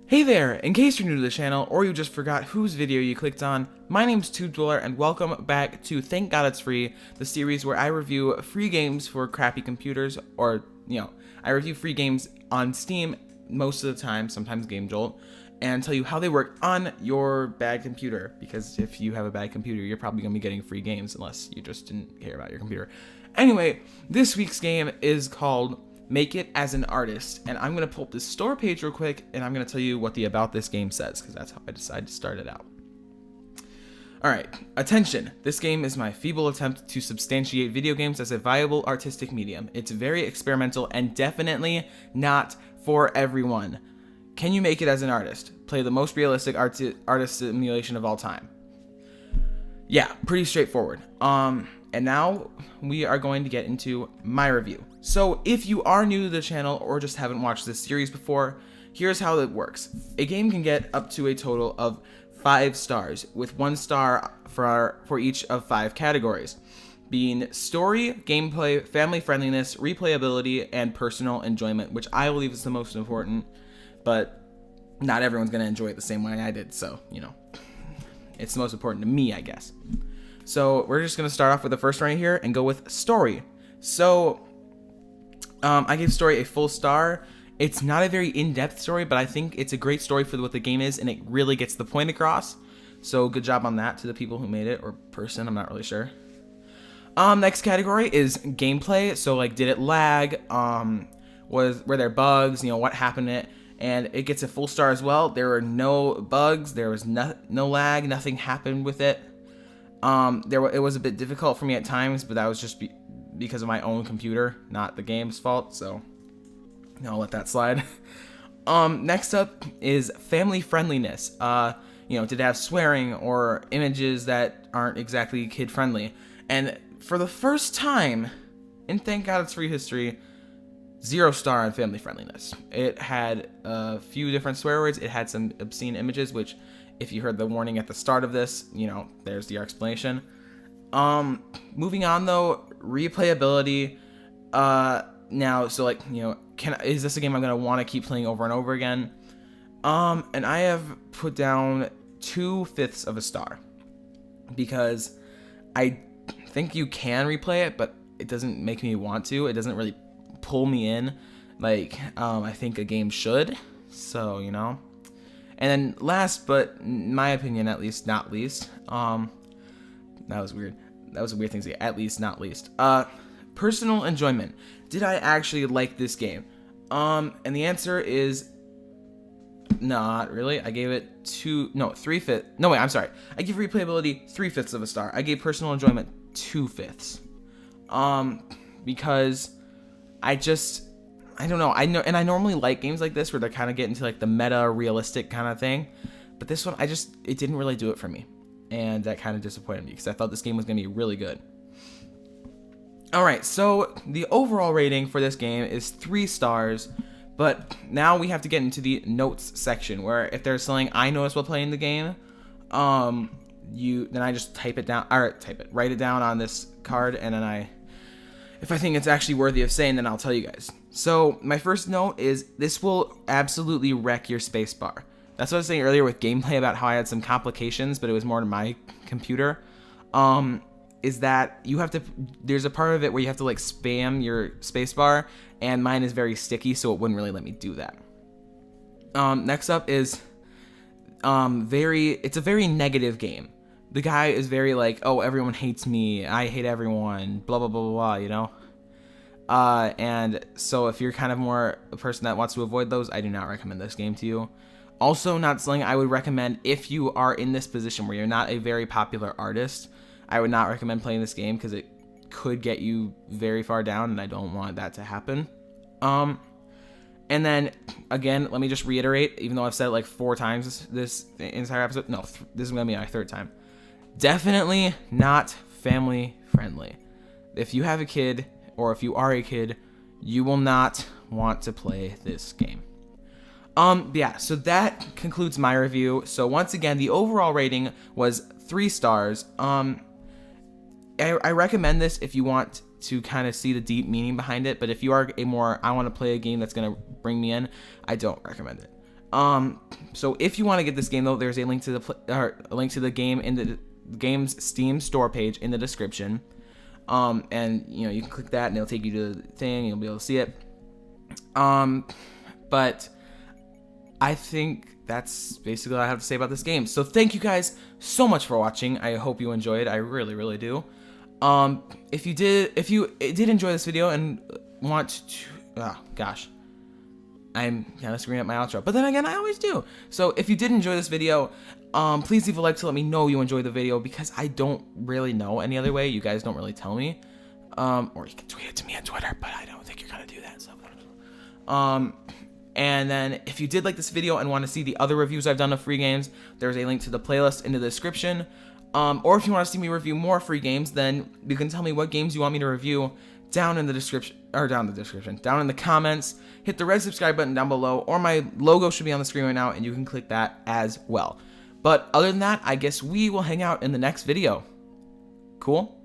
Hey there! In case you're new to the channel, or you just forgot whose video you clicked on, my name's TubeDweller, and welcome back to Thank God It's Free, the series where I review free games for crappy computers, or, I review free games on Steam most of the time, sometimes Game Jolt, and tell you how they work on your bad computer, because if you have a bad computer, you're probably going to be getting free games, unless you just didn't care about your computer. Anyway, this week's game is called Make It as an Artist, and I'm going to pull up this store page real quick, and I'm going to tell you what the about this game says, because that's how I decided to start it out. Alright, attention! This game is my feeble attempt to substantiate video games as a viable artistic medium. It's very experimental and definitely not for everyone. Can you make it as an artist? Play the most realistic artist simulation of all time. Yeah, pretty straightforward. And now we are going to get into my review. So if you are new to the channel or just haven't watched this series before, here's how it works. A game can get up to a total of 5 stars, with 1 star for each of 5 categories, being story, gameplay, family friendliness, replayability, and personal enjoyment, which I believe is the most important, but not everyone's going to enjoy it the same way I did, so, it's the most important to me, I guess. So we're just going to start off with the first one right here and go with story. So I gave story a full star. It's not a very in-depth story, but I think it's a great story for what the game is, and it really gets the point across. So good job on that to the people who made it, or person, I'm not really sure. Next category is gameplay. So like, did it lag? Were there bugs? What happened in it? And it gets a full star as well. There were no bugs. There was no lag. Nothing happened with it. It was a bit difficult for me at times, but that was just because of my own computer, not the game's fault, so I'll let that slide. Next up is family friendliness. Did it have swearing or images that aren't exactly kid friendly? And for the first time in Thank God It's Free history, 0 star on family friendliness. It had a few different swear words. It had some obscene images, which, if you heard the warning at the start of this, there's your explanation. Moving on though, replayability. Is this a game I'm gonna want to keep playing over and over again? And I have put down 2/5 of a star, because I think you can replay it, but it doesn't make me want to. It doesn't really pull me in like I think a game should. So And then last, but in my opinion, at least not least, that was weird. That was a weird thing to say. At least not least. Personal enjoyment. Did I actually like this game? And the answer is not really. I gave it 3/5. No, wait, I'm sorry. I give replayability 3/5 of a star. I gave personal enjoyment 2/5. Because I don't know. I normally like games like this where they kind of get into like the meta realistic kind of thing, but this one it didn't really do it for me, and that kind of disappointed me because I thought this game was gonna be really good. All right, so the overall rating for this game is 3 stars, but now we have to get into the notes section, where if there's something I noticed while playing the game, then I just write it down on this card, and then if I think it's actually worthy of saying, then I'll tell you guys. So my first note is this will absolutely wreck your spacebar. That's what I was saying earlier with gameplay about how I had some complications, but it was more to my computer. Is that there's a part of it where you have to like spam your spacebar, and mine is very sticky, so it wouldn't really let me do that. Next up is it's a very negative game. The guy is very like, oh, everyone hates me, I hate everyone, blah, blah, blah, blah, blah, and so if you're kind of more a person that wants to avoid those, I do not recommend this game to you. Also, not something I would recommend if you are in this position where you're not a very popular artist. I would not recommend playing this game because it could get you very far down, and I don't want that to happen. And then, again, let me just reiterate, even though I've said it like 4 times this entire episode. No, this is going to be my 3rd time. Definitely not family friendly. If you have a kid, or if you are a kid, you will not want to play this game. Yeah, so that concludes my review. So once again, the overall rating was 3 stars. I recommend this if you want to kind of see the deep meaning behind it, but if you are I want to play a game that's going to bring me in, I don't recommend it. So if you want to get this game though, there's a link to the game in the game's Steam store page in the description. And you can click that and it'll take you to the thing. You'll be able to see it. But I think that's basically all I have to say about this game. So thank you guys so much for watching. I hope you enjoyed. I really, really do. If you did enjoy this video and want to, I'm kind of screwing up my outro, but then again, I always do. So if you did enjoy this video, please leave a like to let me know you enjoyed the video, because I don't really know any other way. You guys don't really tell me. Or you can tweet it to me on Twitter, but I don't think you're gonna do that. So, and then if you did like this video and want to see the other reviews I've done of free games, there's a link to the playlist in the description. Or if you want to see me review more free games, then you can tell me what games you want me to review down in the description, down in the comments. Hit the red subscribe button down below, or my logo should be on the screen right now, and you can click that as well. But other than that, I guess we will hang out in the next video. Cool?